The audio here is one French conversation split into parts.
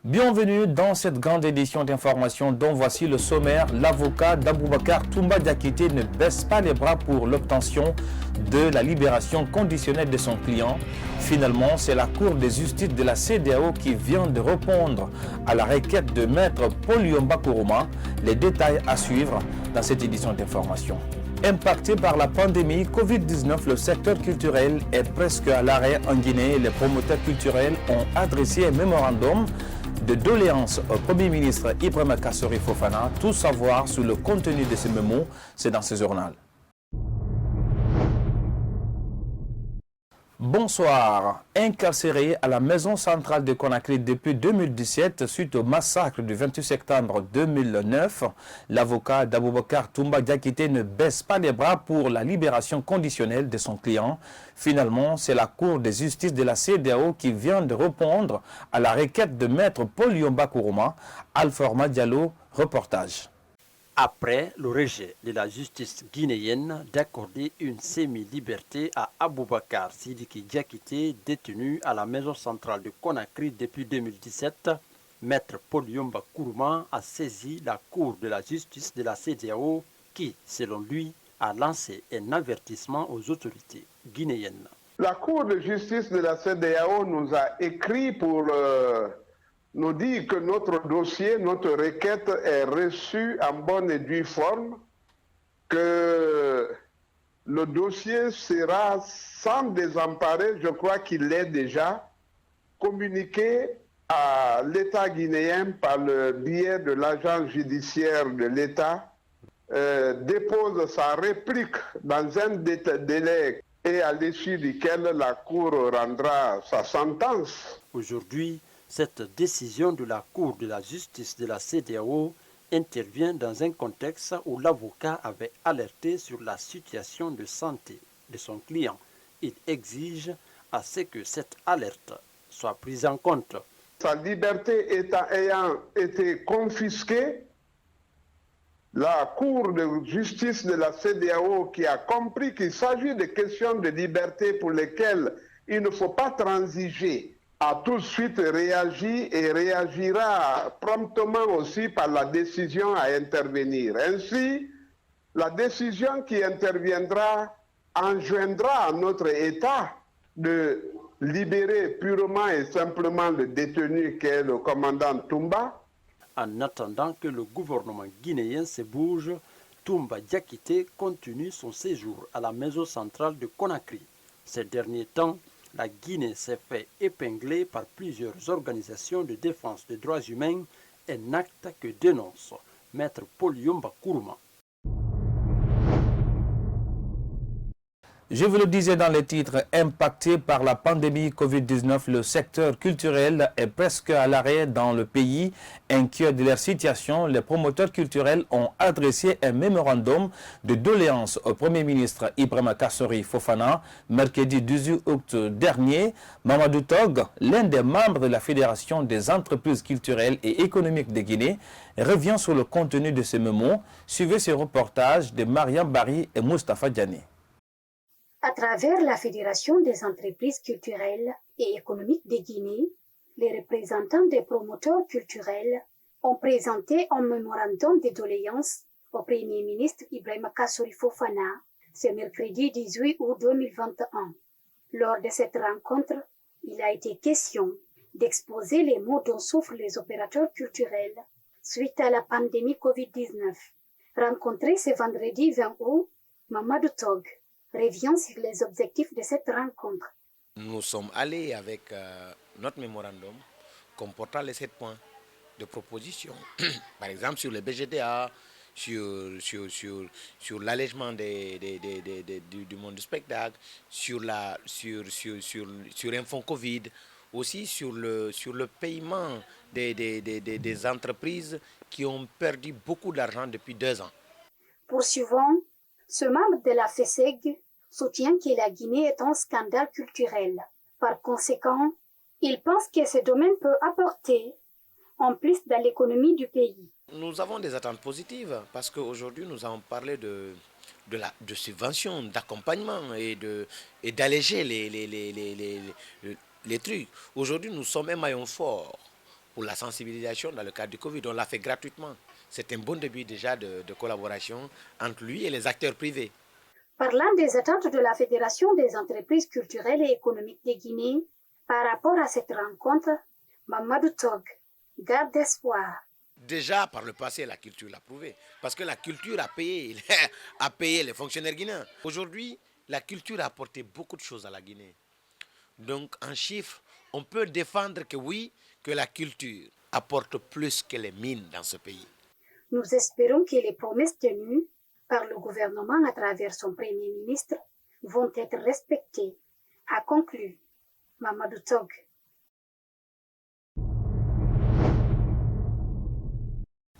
Bienvenue dans cette grande édition d'information dont voici le sommaire. L'avocat d'Aboubacar Toumba Diakité ne baisse pas les bras pour l'obtention de la libération conditionnelle de son client. Finalement, c'est la Cour de justice de la CEDEAO qui vient de répondre à la requête de maître Paul Yomba Kourouma. Les détails à suivre dans cette édition d'information. Impacté par la pandémie Covid-19, le secteur culturel est presque à l'arrêt en Guinée. Les promoteurs culturels ont adressé un mémorandum de doléances au Premier ministre Ibrahima Kassori Fofana. Tout savoir sur le contenu de ces mémos, c'est dans ce journal. Bonsoir. Incarcéré à la maison centrale de Conakry depuis 2017 suite au massacre du 28 septembre 2009, l'avocat d'Aboubacar Toumba Diakité ne baisse pas les bras pour la libération conditionnelle de son client. Finalement, c'est la Cour de justice de la CEDEAO qui vient de répondre à la requête de maître Paul Yomba Kourouma. Alforma Diallo, reportage. Après le rejet de la justice guinéenne d'accorder une semi-liberté à Aboubacar Sidiki Diakité, détenu à la maison centrale de Conakry depuis 2017, maître Paul Yomba Kourouma a saisi la Cour de la justice de la CEDEAO qui, selon lui, a lancé un avertissement aux autorités guinéennes. La Cour de justice de la CEDEAO nous a écrit pour nous dit que notre dossier, notre requête est reçue en bonne et due forme, que le dossier sera sans désemparer, je crois qu'il l'est déjà, communiqué à l'État guinéen par le biais de l'agence judiciaire de l'État, dépose sa réplique dans un délai et à l'issue duquel la Cour rendra sa sentence. Aujourd'hui, cette décision de la Cour de la justice de la CEDEAO intervient dans un contexte où l'avocat avait alerté sur la situation de santé de son client. Il exige à ce que cette alerte soit prise en compte. Sa liberté ayant été confisquée, la Cour de justice de la CEDEAO, qui a compris qu'il s'agit de questions de liberté pour lesquelles il ne faut pas transiger, a tout de suite réagi et réagira promptement aussi par la décision à intervenir. Ainsi, la décision qui interviendra enjoindra à notre État de libérer purement et simplement le détenu qu'est le commandant Toumba. En attendant que le gouvernement guinéen se bouge, Toumba Diakité continue son séjour à la maison centrale de Conakry. Ces derniers temps, la Guinée s'est fait épingler par plusieurs organisations de défense des droits humains, un acte que dénonce maître Paul Yomba Kourouma. Je vous le disais dans les titres, impacté par la pandémie Covid-19, le secteur culturel est presque à l'arrêt dans le pays. Inquiets de leur situation, les promoteurs culturels ont adressé un mémorandum de doléances au Premier ministre Ibrahima Kassori Fofana. Mercredi 18 août dernier, Mamadou Tog, l'un des membres de la Fédération des entreprises culturelles et économiques de Guinée, revient sur le contenu de ce mémo. Suivez ce reportage de Mariam Bari et Moustapha Diané. À travers la Fédération des entreprises culturelles et économiques de Guinée, les représentants des promoteurs culturels ont présenté un mémorandum de doléances au Premier ministre Ibrahima Kassori Fofana ce mercredi 18 août 2021. Lors de cette rencontre, il a été question d'exposer les maux dont souffrent les opérateurs culturels suite à la pandémie Covid-19. Rencontré ce vendredi 20 août, Mamadou Tog revient sur les objectifs de cette rencontre. Nous sommes allés avec notre mémorandum comportant les 7 points de proposition. Par exemple, sur le BGDA, sur l'allègement du monde du spectacle, sur un fonds Covid, aussi sur le paiement des entreprises qui ont perdu beaucoup d'argent depuis 2 ans. Poursuivant, ce membre de la FESEG soutient que la Guinée est un scandale culturel. Par conséquent, il pense que ce domaine peut apporter en plus dans l'économie du pays. Nous avons des attentes positives parce qu'aujourd'hui nous avons parlé de subventions, d'accompagnement et d'alléger les trucs. Aujourd'hui nous sommes un maillon fort pour la sensibilisation dans le cadre du Covid. On l'a fait gratuitement. C'est un bon début déjà de collaboration entre lui et les acteurs privés. Parlant des attentes de la Fédération des entreprises culturelles et économiques de Guinée par rapport à cette rencontre, Mamadou Tog garde d'espoir. Déjà, par le passé, la culture l'a prouvé. Parce que la culture a payé les fonctionnaires guinéens. Aujourd'hui, la culture a apporté beaucoup de choses à la Guinée. Donc, en chiffres, on peut défendre que oui, que la culture apporte plus que les mines dans ce pays. Nous espérons que les promesses tenues par le gouvernement à travers son Premier ministre vont être respectées, a conclu Mamadou Tog.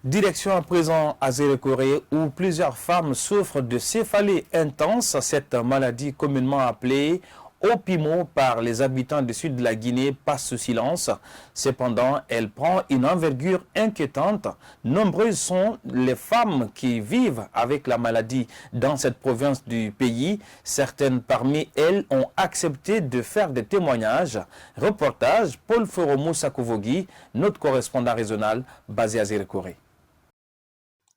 Direction à présent à Zérekoré où plusieurs femmes souffrent de céphalée intense, cette maladie communément appelée Opimo par les habitants du sud de la Guinée passe sous silence. Cependant, elle prend une envergure inquiétante. Nombreuses sont les femmes qui vivent avec la maladie dans cette province du pays. Certaines parmi elles ont accepté de faire des témoignages. Reportage Paul Foromou Sakovogi, notre correspondant régional basé à Zérekoré.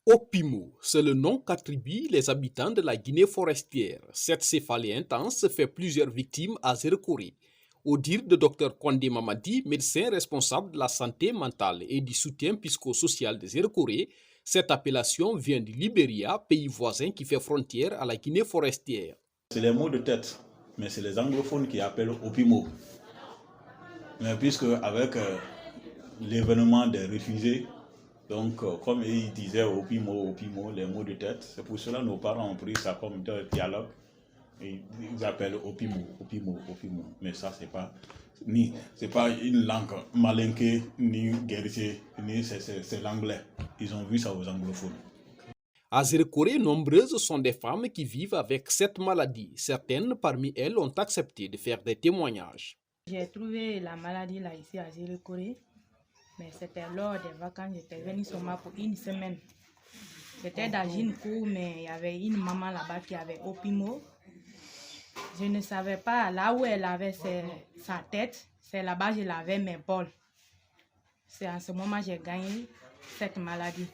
Opimo, c'est le nom qu'attribuent les habitants de la Guinée forestière. Cette céphalée intense fait plusieurs victimes à Zérekoré. Au dire de Dr Kwandé Mamadi, médecin responsable de la santé mentale et du soutien psychosocial de Zérekoré, cette appellation vient du Libéria, pays voisin qui fait frontière à la Guinée forestière. C'est les mots de tête, mais c'est les anglophones qui appellent Opimo. Mais puisque avec l'événement des réfugiés, donc, comme ils disaient Opimo, les mots de tête, c'est pour cela que nos parents ont pris ça comme dialogue. Et ils appellent Opimo. Mais ça, c'est pas une langue malinquée, ni guérissée, ni c'est l'anglais. Ils ont vu ça aux anglophones. À Zérekoré, nombreuses sont des femmes qui vivent avec cette maladie. Certaines parmi elles ont accepté de faire des témoignages. J'ai trouvé la maladie là ici à Zérekoré. Mais c'était lors des vacances, j'étais venue seulement pour une semaine. J'étais dans une cour, mais il y avait une maman là-bas qui avait Opimo. Je ne savais pas là où elle avait sa tête. C'est là-bas que je lavais mes bols. C'est en ce moment que j'ai gagné cette maladie.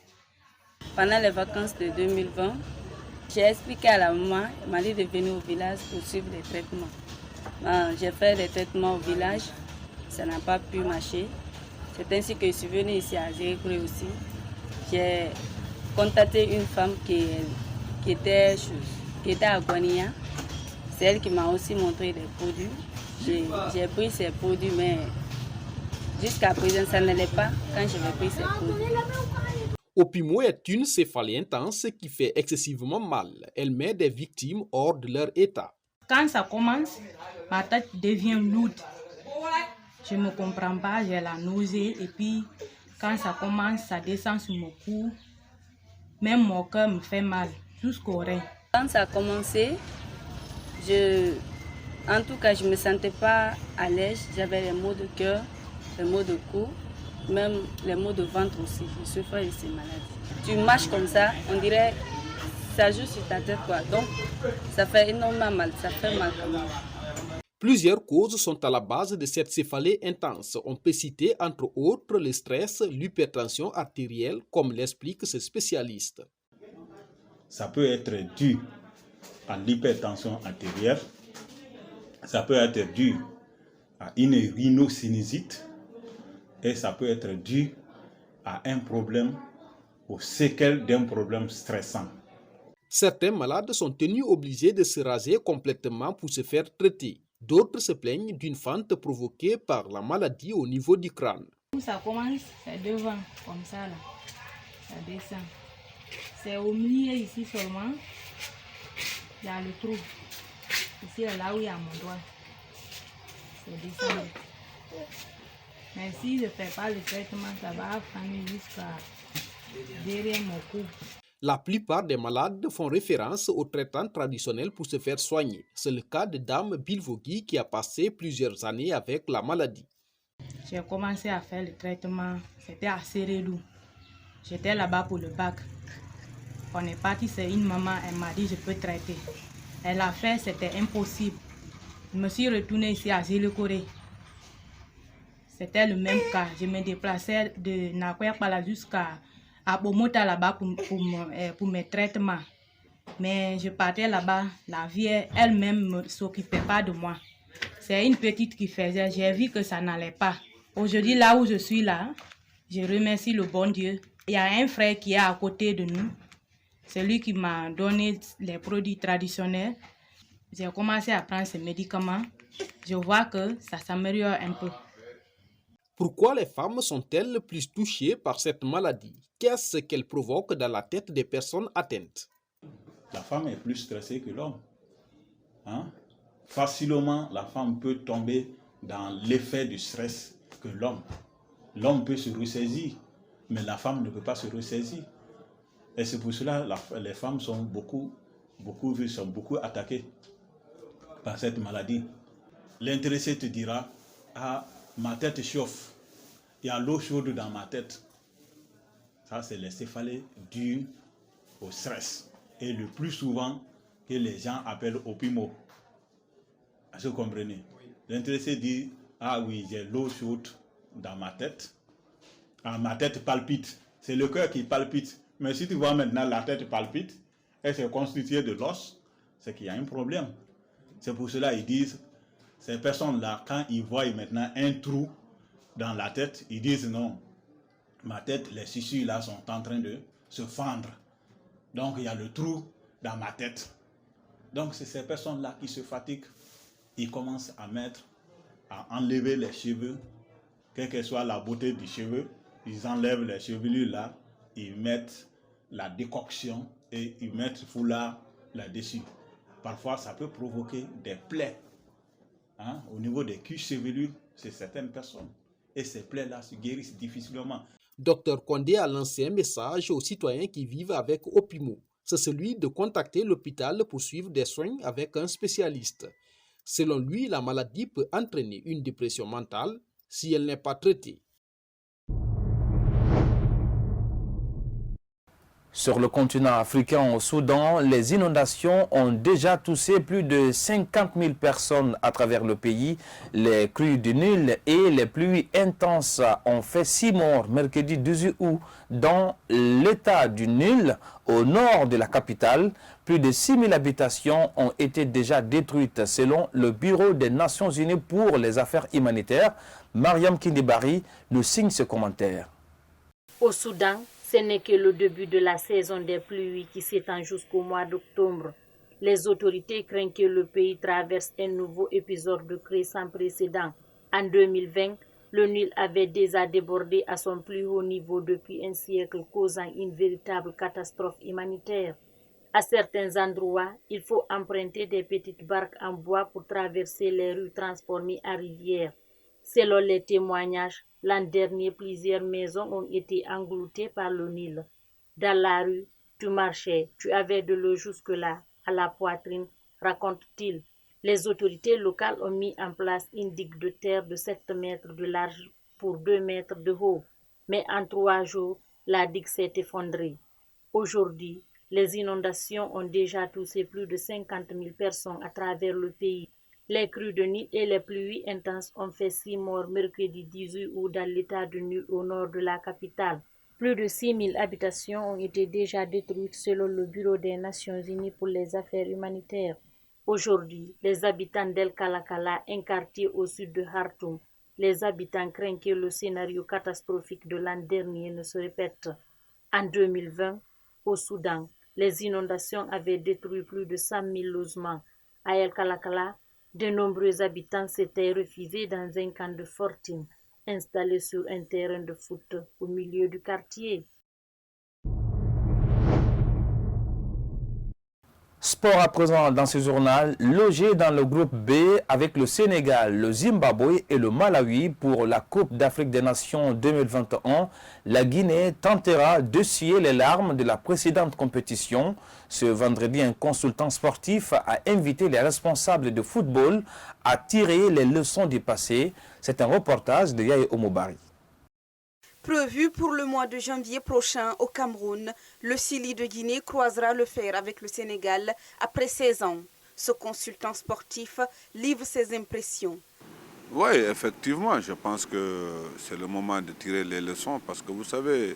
Pendant les vacances de 2020, j'ai expliqué à la maman, elle m'a dit de venir au village pour suivre les traitements. J'ai fait les traitements au village, ça n'a pas pu marcher. C'est ainsi que je suis venue ici à Zérekoré aussi. J'ai contacté une femme qui était à Guania. C'est elle qui m'a aussi montré les produits. J'ai pris ces produits, mais jusqu'à présent, ça n'allait pas quand j'avais pris ces produits. Opimo est une céphalée intense qui fait excessivement mal. Elle met des victimes hors de leur état. Quand ça commence, ma tête devient lourde. Je ne me comprends pas, j'ai la nausée et puis quand ça commence, ça descend sur mon cou. Même mon cœur me fait mal, jusqu'au rein. Quand ça a commencé, en tout cas, je ne me sentais pas à l'aise. J'avais les maux de cœur, les maux de cou, même les maux de ventre aussi. Je souffrais de ces maladies. Tu marches comme ça, on dirait ça joue sur ta tête, quoi. Donc, ça fait énormément mal, ça fait mal quand même. Plusieurs causes sont à la base de cette céphalée intense. On peut citer entre autres le stress, l'hypertension artérielle, comme l'explique ce spécialiste. Ça peut être dû à l'hypertension artérielle, ça peut être dû à une rhinosinussite et ça peut être dû à un problème, aux séquelles d'un problème stressant. Certains malades sont tenus obligés de se raser complètement pour se faire traiter. D'autres se plaignent d'une fente provoquée par la maladie au niveau du crâne. Ça commence, c'est devant, comme ça là. Ça descend. C'est au milieu ici seulement. Il y a le trou. Ici là où il y a mon doigt. C'est descendu. Mais si je ne fais pas le traitement, ça va prendre jusqu'à derrière mon cou. La plupart des malades font référence au traitement traditionnel pour se faire soigner. C'est le cas de Dame Bilvogui qui a passé plusieurs années avec la maladie. J'ai commencé à faire le traitement, c'était à Serelou. J'étais là-bas pour le bac. On est parti, c'est une maman, elle m'a dit je peux traiter. Elle a fait, c'était impossible. Je me suis retournée ici à Zérekoré. c'était le même cas. Je me déplaçais de Nakoyakpala jusqu'à Bomota là-bas pour mes traitements. Mais je partais là-bas, la vie elle-même ne s'occupait pas de moi. C'est une petite qui faisait, j'ai vu que ça n'allait pas. Aujourd'hui, là où je suis là, je remercie le bon Dieu. Il y a un frère qui est à côté de nous. C'est lui qui m'a donné les produits traditionnels. J'ai commencé à prendre ces médicaments. Je vois que ça s'améliore un peu. Pourquoi les femmes sont-elles plus touchées par cette maladie? Qu'est-ce qu'elle provoque dans la tête des personnes atteintes? La femme est plus stressée que l'homme. Hein? Facilement, la femme peut tomber dans l'effet du stress que l'homme. L'homme peut se ressaisir, mais la femme ne peut pas se ressaisir. Et c'est pour cela que les femmes sont beaucoup attaquées par cette maladie. L'intéressé te dira, ah, ma tête chauffe, il y a l'eau chaude dans ma tête. Ça, c'est les céphalées dues au stress. Et le plus souvent, que les gens appellent opimo. Est-ce que vous comprenez? Oui. L'intéressé dit, ah oui, j'ai l'eau chaude dans ma tête. Ah, ma tête palpite. C'est le cœur qui palpite. Mais si tu vois maintenant la tête palpite, et c'est constitué de l'os, c'est qu'il y a un problème. C'est pour cela qu'ils disent, ces personnes-là, quand ils voient maintenant un trou dans la tête, ils disent non, ma tête, les tissus là sont en train de se fendre. Donc il y a le trou dans ma tête. Donc c'est ces personnes-là qui se fatiguent. Ils commencent à enlever les cheveux, quelle que soit la beauté du cheveu. Ils enlèvent les chevelures là, ils mettent la décoction et ils mettent foulard là-dessus. Parfois ça peut provoquer des plaies. Hein, au niveau des cuisses chevelures, c'est certaines personnes. Et ces plaies-là se guérissent difficilement. Dr Kondé a lancé un message aux citoyens qui vivent avec Opimo. C'est celui de contacter l'hôpital pour suivre des soins avec un spécialiste. Selon lui, la maladie peut entraîner une dépression mentale si elle n'est pas traitée. Sur le continent africain, au Soudan, les inondations ont déjà touché plus de 50 000 personnes à travers le pays. Les crues du Nil et les pluies intenses ont fait 6 morts mercredi 18 août dans l'état du Nil, au nord de la capitale. Plus de 6 000 habitations ont été déjà détruites selon le Bureau des Nations Unies pour les affaires humanitaires. Mariam Kindibari nous signe ce commentaire. Au Soudan, ce n'est que le début de la saison des pluies qui s'étend jusqu'au mois d'octobre. Les autorités craignent que le pays traverse un nouveau épisode de crue sans précédent. En 2020, le Nil avait déjà débordé à son plus haut niveau depuis un siècle, causant une véritable catastrophe humanitaire. À certains endroits, il faut emprunter des petites barques en bois pour traverser les rues transformées en rivières. Selon les témoignages, l'an dernier, plusieurs maisons ont été engloutées par le Nil. Dans la rue, tu marchais, tu avais de l'eau jusque-là, à la poitrine, raconte-t-il. Les autorités locales ont mis en place une digue de terre de 7 mètres de large pour 2 mètres de haut. Mais en 3 jours, la digue s'est effondrée. Aujourd'hui, les inondations ont déjà touché plus de 50 000 personnes à travers le pays. Les crues de Nil et les pluies intenses ont fait 6 morts mercredi 18 août dans l'état du Nil au nord de la capitale. Plus de 6 000 habitations ont été déjà détruites selon le Bureau des Nations Unies pour les affaires humanitaires. Aujourd'hui, les habitants d'El Kalakala, un quartier au sud de Khartoum, les habitants craignent que le scénario catastrophique de l'an dernier ne se répète. En 2020, au Soudan, les inondations avaient détruit plus de 100 000 logements. À El Kalakala, de nombreux habitants s'étaient réfugiés dans un camp de fortune, installé sur un terrain de foot au milieu du quartier. Sport à présent dans ce journal, logé dans le groupe B avec le Sénégal, le Zimbabwe et le Malawi pour la Coupe d'Afrique des Nations 2021, la Guinée tentera d'essuyer les larmes de la précédente compétition. Ce vendredi, un consultant sportif a invité les responsables de football à tirer les leçons du passé. C'est un reportage de Yaye Omobari. Prévu pour le mois de janvier prochain au Cameroun, le Sili de Guinée croisera le fer avec le Sénégal après 16 ans. Ce consultant sportif livre ses impressions. Oui, effectivement, je pense que c'est le moment de tirer les leçons parce que vous savez,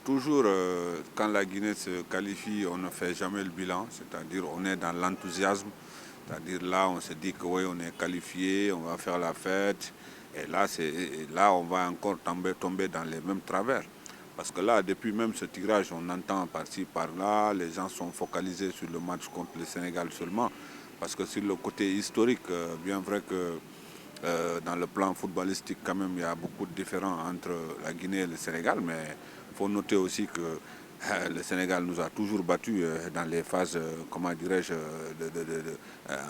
toujours quand la Guinée se qualifie, on ne fait jamais le bilan, c'est-à-dire on est dans l'enthousiasme, c'est-à-dire là on se dit que oui, on est qualifié, on va faire la fête, et là on va encore tomber dans les mêmes travers. Parce que là, depuis même ce tirage, on entend par-ci, par-là, les gens sont focalisés sur le match contre le Sénégal seulement. Parce que sur le côté historique, bien vrai que dans le plan footballistique, quand même, il y a beaucoup de différends entre la Guinée et le Sénégal, mais il faut noter aussi que le Sénégal nous a toujours battus dans les phases, comment dirais-je,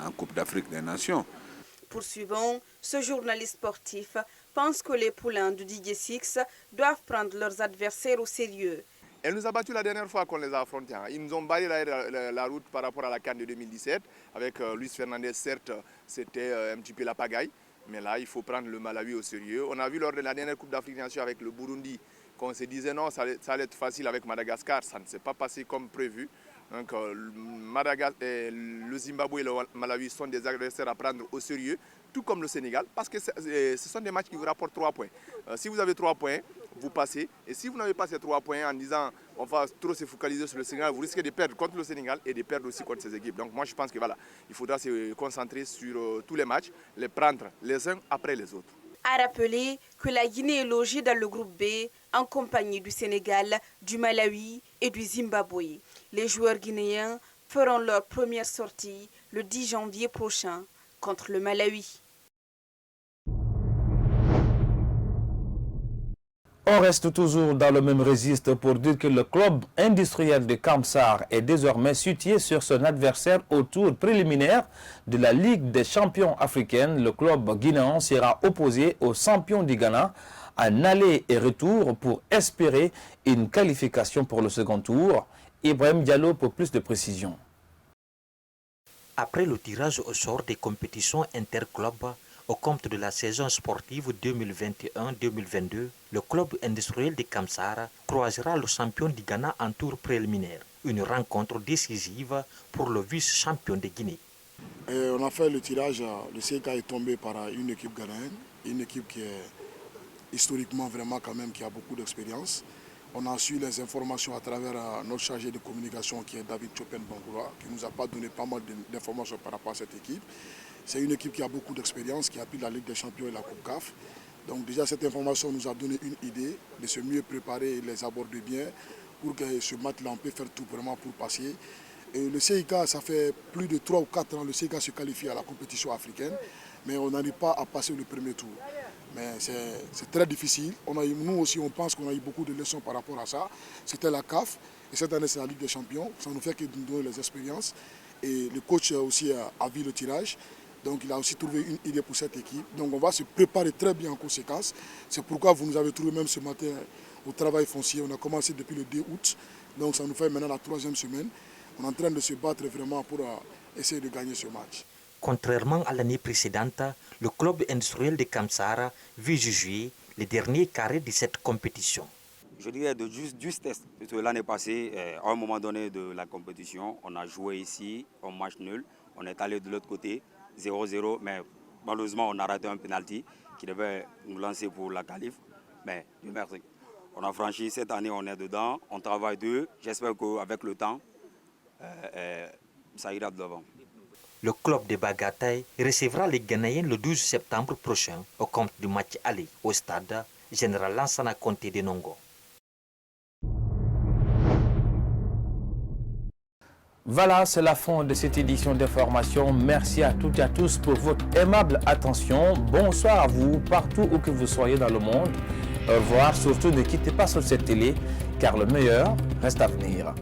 en Coupe d'Afrique des Nations. Poursuivons, ce journaliste sportif pense que les poulains de Didier Six doivent prendre leurs adversaires au sérieux. Elle nous a battus la dernière fois qu'on les a affrontés. Ils nous ont barré la route par rapport à la CAN de 2017. Avec Luis Fernandez, certes, c'était un petit peu la pagaille. Mais là, il faut prendre le Malawi au sérieux. On a vu lors de la dernière Coupe d'Afrique des Nations avec le Burundi qu'on se disait non, ça allait être facile avec Madagascar. Ça ne s'est pas passé comme prévu. Donc le Zimbabwe et le Malawi sont des adversaires à prendre au sérieux, tout comme le Sénégal, parce que ce sont des matchs qui vous rapportent 3 points. Si vous avez 3 points, vous passez. Et si vous n'avez pas ces 3 points en disant on va trop se focaliser sur le Sénégal, vous risquez de perdre contre le Sénégal et de perdre aussi contre ces équipes. Donc moi je pense que voilà, il faudra se concentrer sur tous les matchs, les prendre les uns après les autres. À rappeler que la Guinée est logée dans le groupe B en compagnie du Sénégal, du Malawi et du Zimbabwe. Les joueurs guinéens feront leur première sortie le 10 janvier prochain contre le Malawi. On reste toujours dans le même registre pour dire que le club industriel de Kamsar est désormais situé sur son adversaire au tour préliminaire de la Ligue des champions africaine. Le club guinéen sera opposé aux champions du Ghana en aller et retour pour espérer une qualification pour le second tour. Ibrahim Diallo pour plus de précisions. Après le tirage au sort des compétitions interclubs au compte de la saison sportive 2021-2022, le club industriel de Kamsar croisera le champion du Ghana en tour préliminaire. Une rencontre décisive pour le vice-champion de Guinée. On a fait le tirage, le CK est tombé par une équipe ghanéenne, une équipe qui est historiquement vraiment quand même qui a beaucoup d'expérience. On a su les informations à travers notre chargé de communication qui est David Chopin Bangoura, qui nous a pas donné pas mal d'informations par rapport à cette équipe. C'est une équipe qui a beaucoup d'expérience, qui a pris la Ligue des Champions et la Coupe CAF. Donc déjà cette information nous a donné une idée de se mieux préparer et les aborder bien pour que ce match-là on peut faire tout vraiment pour passer. Et le CIK, ça fait plus de 3 ou 4 ans, le CIK se qualifie à la compétition africaine, mais on n'arrive pas à passer le premier tour. Mais c'est très difficile. Nous aussi, on pense qu'on a eu beaucoup de leçons par rapport à ça. C'était la CAF, et cette année, c'est la Ligue des Champions. Ça nous fait que nous donner les expériences. Et le coach aussi a vu le tirage. Donc, il a aussi trouvé une idée pour cette équipe. Donc, on va se préparer très bien en conséquence. C'est pourquoi vous nous avez trouvé même ce matin au travail foncier. On a commencé depuis le 2 août. Donc, ça nous fait maintenant la 3e semaine. On est en train de se battre vraiment pour essayer de gagner ce match. Contrairement à l'année précédente, le club industriel de Kamsar vise jouer les derniers carrés de cette compétition. Je dirais de justesse, parce que l'année passée, à un moment donné de la compétition, on a joué ici, un match nul, on est allé de l'autre côté, 0-0, mais malheureusement on a raté un penalty qui devait nous lancer pour la qualif, mais Dieu merci. On a franchi, cette année on est dedans, on travaille dur, j'espère qu'avec le temps, ça ira de l'avant. Le club de Bagatay recevra les Ghanéens le 12 septembre prochain au compte du match aller au stade Général Lansana Conté de Nongo. Voilà, c'est la fin de cette édition d'information. Merci à toutes et à tous pour votre aimable attention. Bonsoir à vous, partout où que vous soyez dans le monde. Au revoir, surtout ne quittez pas sur cette télé, car le meilleur reste à venir.